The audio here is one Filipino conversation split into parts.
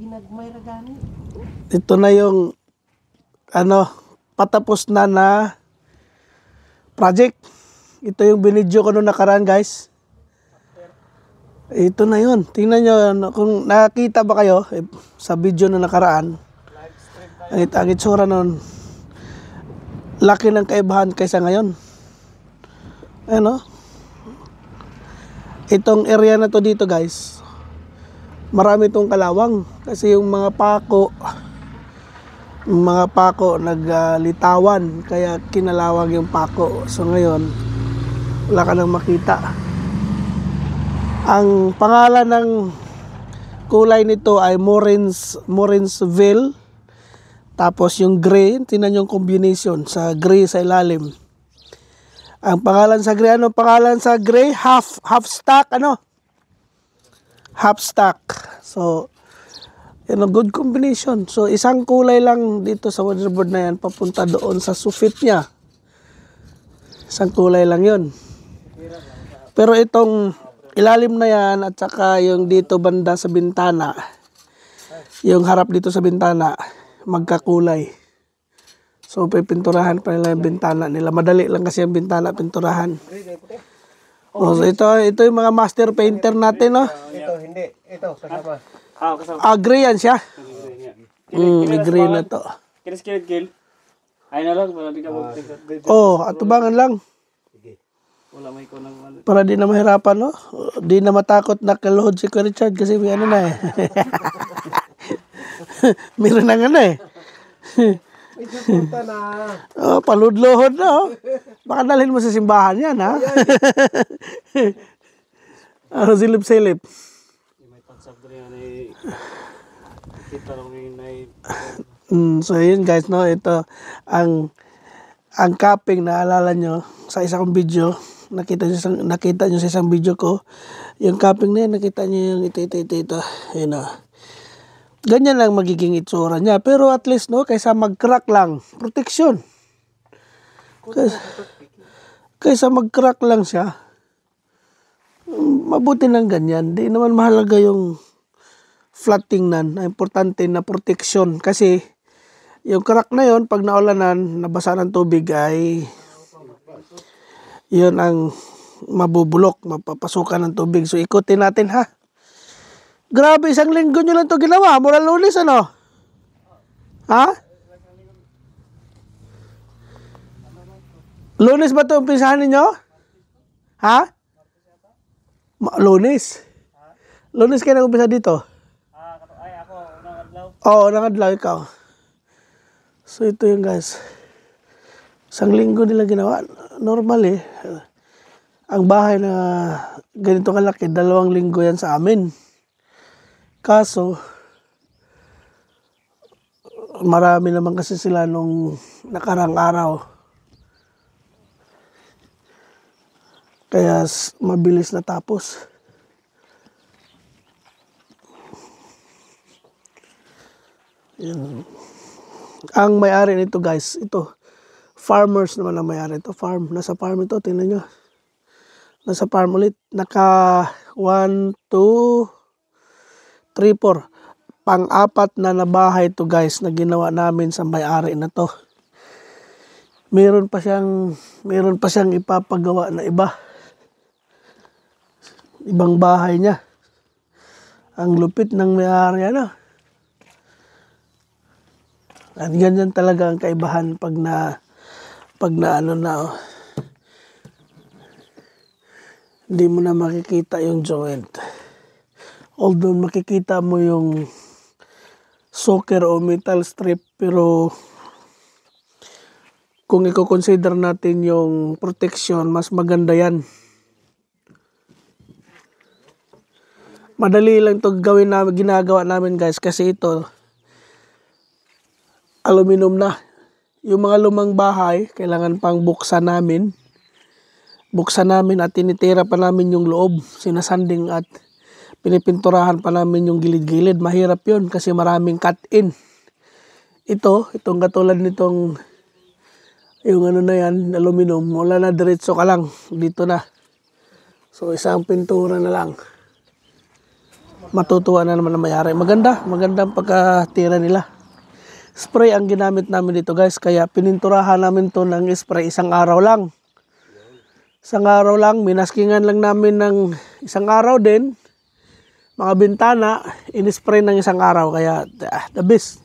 ginagmay ra gani. Ito na yung patapos na project. Ito yung binidyo ko nung nakaraan, guys. Ito na yun. Tingnan nyo, kung nakakita ba kayo sa video na nakaraan, ang itsura nun, laki ng kaibahan kaysa ngayon. Itong area na to dito, guys, marami itong kalawang kasi yung mga pako naglitawan, kaya kinalawang yung pako. So ngayon wala ka nang makita. Ang pangalan ng kulay nito ay Morrinsville. Tapos yung gray, tingnan yung combination sa gray sa ilalim. Ang pangalan sa gray, pangalan sa gray? Half stack, half stack. So, good combination. So, isang kulay lang dito sa weatherboard na yan, papunta doon sa sufit niya. Isang kulay lang yun. Pero itong ilalim na yan, at saka yung dito banda sa bintana, yung harap dito sa bintana, magkakulay. So, pipinturahan pa nila yung bintana nila. Madali lang kasi yung bintana pinturahan. So, ito yung mga master painter natin, no? Ito, hindi. Ito, kasama. Gray yan siya. Gray na to. Kill. Ay na lang, di ka atubangan lang. wala may ko ng Para di na mahirapan, no? Di na matakot na kaluhod si Kuya Richard kasi may na eh. Meron na eh. May suporta na. Paludlohod na, Baka dalhin mo sa simbahan yan, ha? Silip-silip. may pagsab rin ay kita lang ay So yun, guys, no? Ito ang capping, naalala nyo sa isang video, nakita nyo sa isang video ko, yung capping na yun, nakita nyo yung ito. Yun, ganyan lang magiging itsura niya. Pero at least, no, kaysa mag-crack lang, protection. Kaysa mag-crack lang siya, mabuti ng ganyan. Di naman mahalaga yung flat tingnan. Importante na protection. Kasi yung crack na yon, pag naulanan, nabasa ng tubig, ay yun ang mabubulok, mapapasukan ng tubig. So ikutin natin, ha? Grabe, isang linggo nyo lang ito ginawa. Mula Lunes, Ha? Lunes ba ito umpisahan ninyo? Ha? Lunes. Lunes kayo nag-umpisa dito? ay ako unang adlaw. Oo, unang adlaw ikaw. So ito yung, guys. Isang linggo nila ginawa. Normal Ang bahay na ganito kalaki, 2 linggo yan sa amin. Kaso, marami naman kasi sila nung nakarang araw. Kaya mabilis natapos. Yan. Ang may-ari nito, guys, ito. Farmers naman ang may-ari ito. Farm. Nasa farm ito, tingnan nyo. Nasa farm ulit. Naka 1, 2, 3, 4. Pang-apat na bahay to, guys, na ginawa namin sa may-ari na to. Meron pa siyang ipapagawa na ibang bahay niya. Ang lupit ng may-ari, At ganyan talaga ang kaibahan pag hindi mo na makikita yung joint. Although makikita mo yung socket o metal strip, pero kung i-consider natin yung protection, mas maganda yan. Madali lang ito ginagawa namin, guys, kasi ito aluminum na. Yung mga lumang bahay, kailangan pang buksan namin at tinitira pa namin yung loob, sinasanding at pinipinturahan pa namin yung gilid-gilid. Mahirap yun kasi maraming cut-in. Itong katulad nitong yung na yan, aluminum, wala na, diretso ka lang, dito na. So isang pintura na lang. matutuwa na naman ang may-ari. Magandang pagkatira nila. Spray ang ginamit namin dito guys, kaya pininturahan namin to ng spray isang araw lang. Isang araw lang, minaskingan lang namin ng isang araw din. Mga bintana, in-spray ng isang araw, kaya the best.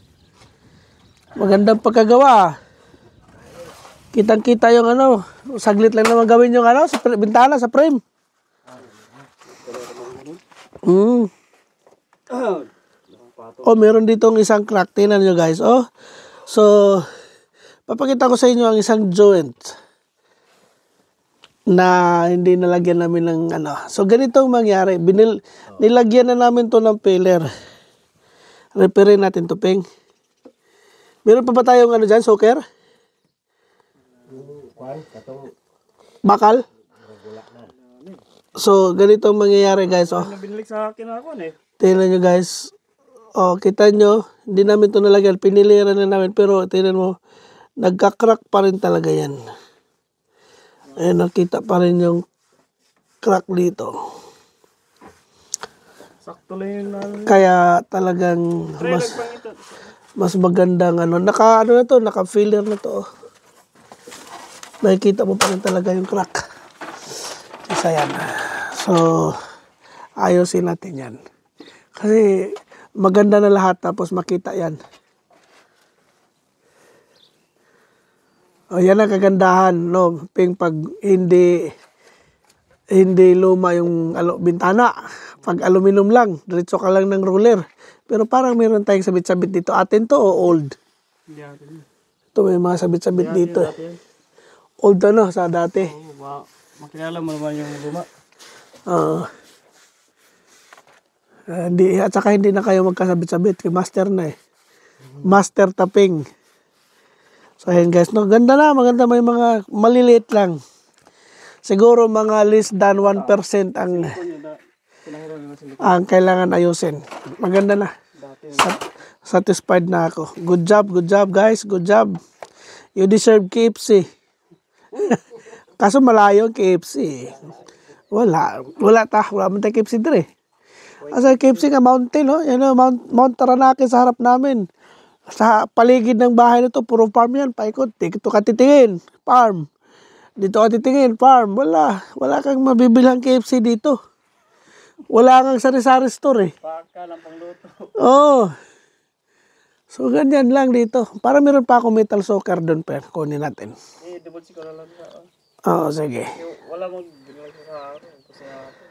Magandang pagkagawa. Kitang-kita yung ano, saglit lang naman gawin yung ano, sa bintana, sa frame. Oh, meron ditong isang crack. Tingnan nyo guys. Oh, so, papakita ko sa inyo ang isang joint na hindi nalagyan namin ng ano. So, ganito ang mangyari. Nilagyan na namin to ng filler. Repairin natin to, Peng. Meron pa ba tayong ano dyan, soker? Bakal? So, ganito ang mangyayari guys. Oh. Binalik sa akin ako eh. Tingnan nyo guys. Oh, kita nyo, hindi namin ito nalagyan. Piniliran na namin. Pero tingnan mo, nagka-crack pa rin talaga yan. Ayan, nakita pa rin yung crack dito. Sakto lang yun namin. Kaya talagang mas magandang ano. Naka-filler na to. Oh. Nakikita mo pa rin talaga yung crack. Isa yan. So, ayusin natin yan. Kasi maganda na lahat tapos makita yan. O, yan ang kagandahan, no? Ping pag hindi luma yung bintana. Pag aluminum lang, diretso ka lang ng ruler. Pero parang meron tayong sabit-sabit dito. Atin to o old? Hindi atin. Ito may mga sabit-sabit dito. Old ano, sa dati. Oo, makilala mo naman yung luma. At saka hindi na kayo magkasabit-sabit. Kay master na eh. Master taping. So ayan guys, no, maganda, may mga maliliit lang. Siguro mga less than 1% ang kailangan ayusin. Maganda na. Satisfied na ako. Good job guys, good job. You deserve KFC. Kaso malayo ang KFC. Wala man tayong KFC dire. Asa KFC nga mountain, no? Yan o, Mount Taranaki sa harap namin. Sa paligid ng bahay na to, puro farm yan. Paikot, dito ka titingin, farm. Dito ka titingin, farm. Wala kang mabibilang KFC dito. Wala kang sari-sari store eh. Paka lang pang luto. Oo. So, ganyan lang dito. Para meron pa ako metal socker doon, pero kunin natin. Debut siguro lang siya. Oo, sige. Wala mong binalik sa akin.